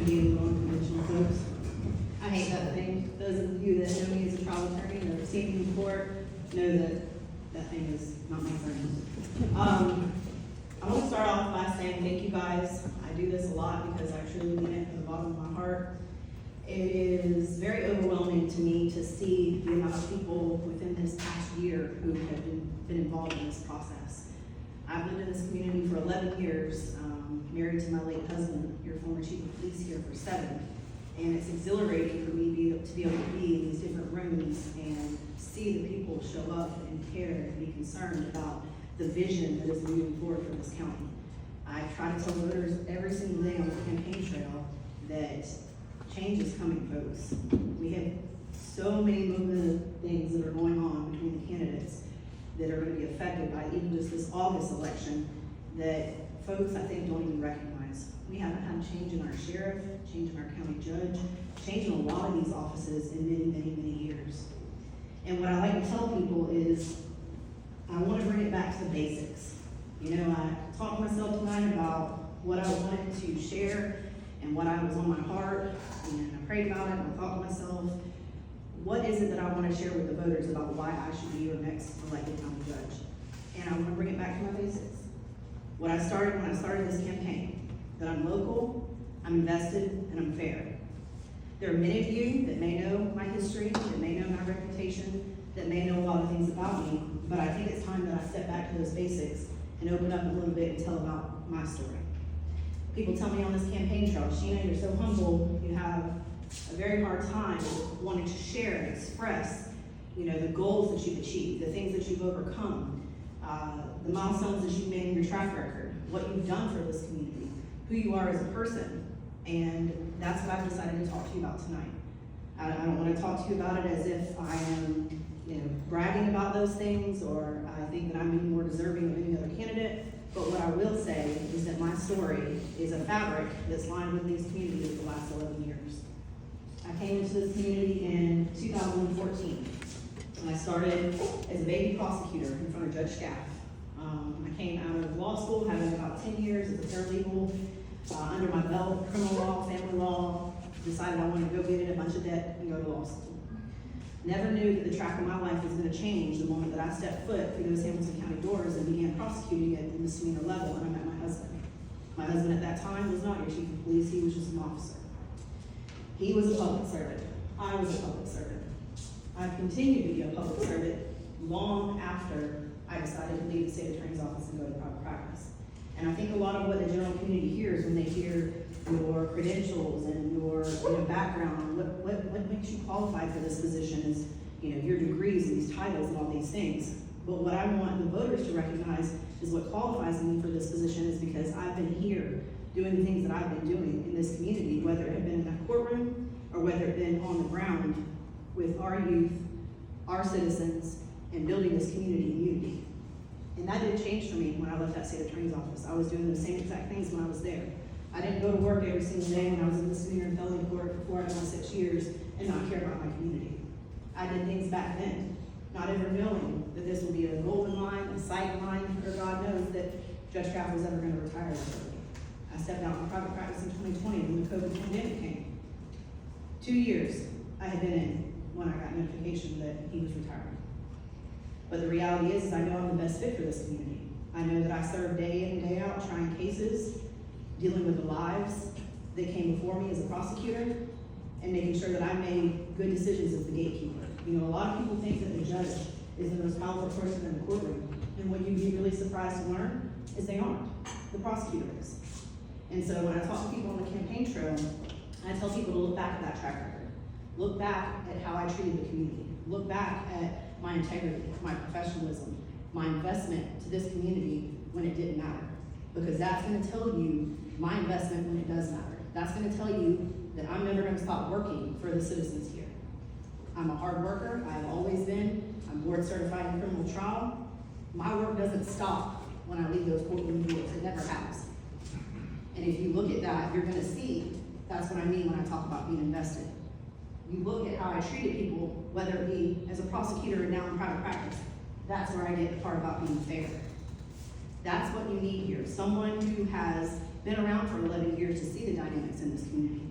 to be the non-conventional folks. I hate that thing. Those of you that know me as a trial attorney and have seen me in court know that that thing is not my friend. I want to start off by saying thank you guys. I do this a lot because I truly mean it from the bottom of my heart. It is very overwhelming to me to see the amount of people within this past year who have been involved in this process. I've lived in this community for 11 years, married to my late husband, your former chief of police here for 7. And it's exhilarating for me to be able to be in these different rooms and see the people show up and care and be concerned about the vision that is moving forward for this county. I try to tell voters every single day on the campaign trail that change is coming, folks. We have so many movement things that are going on between the candidates that are going to be affected by even just this August election that folks, I think, don't even recognize. We haven't had change in our sheriff, change in our county judge, change in a lot of these offices in many, many, many years. And what I like to tell people is I want to bring it back to the basics. You know, I talked to myself tonight about what I wanted to share and what was on my heart, and I prayed about it, and I thought to myself, what is it that I want to share with the voters about why I should be your next elected county judge? And I want to bring it back to my basics. What I started when I started this campaign, that I'm local, I'm invested, and I'm fair. There are many of you that may know my history, that may know my reputation, that may know a lot of things about me, but I think it's time that I step back to those basics and open up a little bit and tell about my story. People tell me on this campaign trail, Sheena, you're so humble, you have a very hard time wanting to share and express, you know, the goals that you've achieved, the things that you've overcome, the milestones that you've made in your track record, what you've done for this community, who you are as a person, and that's what I've decided to talk to you about tonight. I don't want to talk to you about it as if I am, you know, bragging about those things, or I think that I'm even more deserving of any other candidate. But what I will say is that my story is a fabric that's lined with these communities for the last 11 years. I came into this community in 2014, and I started as a baby prosecutor in front of Judge Scaff. I came out of law school, having about 10 years as a paralegal under my belt, criminal law, family law, decided I wanted to go get in a bunch of debt and go to law school. Never knew that the track of my life was going to change the moment that I stepped foot through those Hamilton County doors and began prosecuting at the misdemeanor level, and I met my husband. My husband at that time was not your chief of police, he was just an officer. He was a public servant. I was a public servant. I've continued to be a public servant long after I decided to leave the state attorney's office and go to private practice. And I think a lot of what the general community hears when they hear your credentials and your background, what makes you qualified for this position is, you know, your degrees and these titles and all these things. But what I want the voters to recognize is what qualifies me for this position is because I've been here doing the things that I've been doing in this community, whether it had been in that courtroom or whether it had been on the ground with our youth, our citizens, and building this community in unity. And that didn't change for me when I left that state attorney's office. I was doing the same exact things when I was there. I didn't go to work every single day when I was in misdemeanor and felony court for 4 out of my 6 years and not care about my community. I did things back then, not ever knowing that this would be a golden line, a sight line, or God knows that Judge Scaff was ever going to retire early. I stepped out in private practice in 2020 when the COVID pandemic came. 2 years I had been in when I got notification that he was retiring. But the reality is I know I'm the best fit for this community. I know that I serve day in and day out trying cases, dealing with the lives that came before me as a prosecutor, and making sure that I made good decisions as the gatekeeper. You know, a lot of people think that the judge is the most powerful person in the courtroom, and what you'd be really surprised to learn is they aren't. The prosecutor is. And so when I talk to people on the campaign trail, I tell people to look back at that track record. Look back at how I treated the community. Look back at my integrity, my professionalism, my investment to this community when it didn't matter. Because that's going to tell you my investment when it does matter. That's going to tell you that I'm never going to stop working for the citizens here. I'm a hard worker. I've always been. I'm board certified in criminal trial. My work doesn't stop when I leave those courtroom doors. It never has. And if you look at that, you're going to see that's what I mean when I talk about being invested. You look at how I treated people, whether it be as a prosecutor or now in private practice, that's where I get the part about being fair. That's what you need here. Someone who has been around for 11 years to see the dynamics in this community.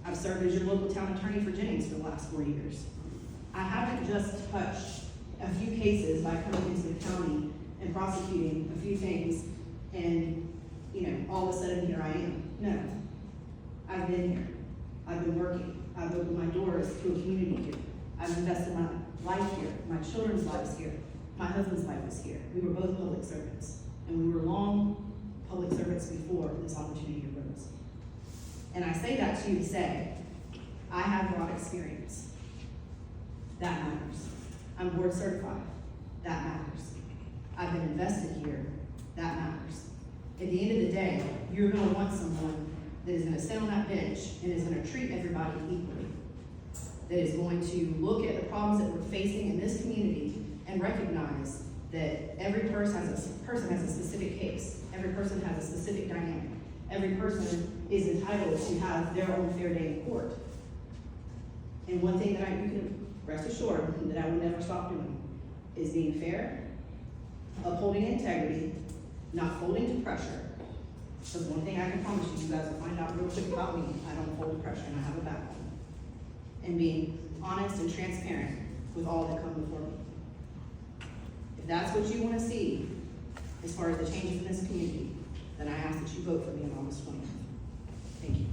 I've served as your local town attorney for Jennings for the last 4 years. I haven't just touched a few cases by coming into the county and prosecuting a few things and, all of a sudden here I am. No, I've been here. I've been working. I've opened my doors to a community here. I've invested my life here, my children's lives here. My husband's life is here. We were both public servants, and we were long public servants before this opportunity arose. And I say that to you to say, I have broad experience. That matters. I'm board certified. That matters. I've been invested here. That matters. At the end of the day, you're gonna want someone that is gonna sit on that bench and is gonna treat everybody equally. That is going to look at the problems that we're facing in this community and recognize that every person has a specific case. Every person has a specific dynamic. Every person is entitled to have their own fair day in court. And one thing that you can rest assured that I will never stop doing is being fair, upholding integrity, not folding to pressure. Because one thing I can promise you guys will find out real quick about me, I don't fold to pressure and I have a backbone. And being honest and transparent with all that come before me. If that's what you want to see as far as the changes in this community, then I ask that you vote for me on August 20th. Thank you.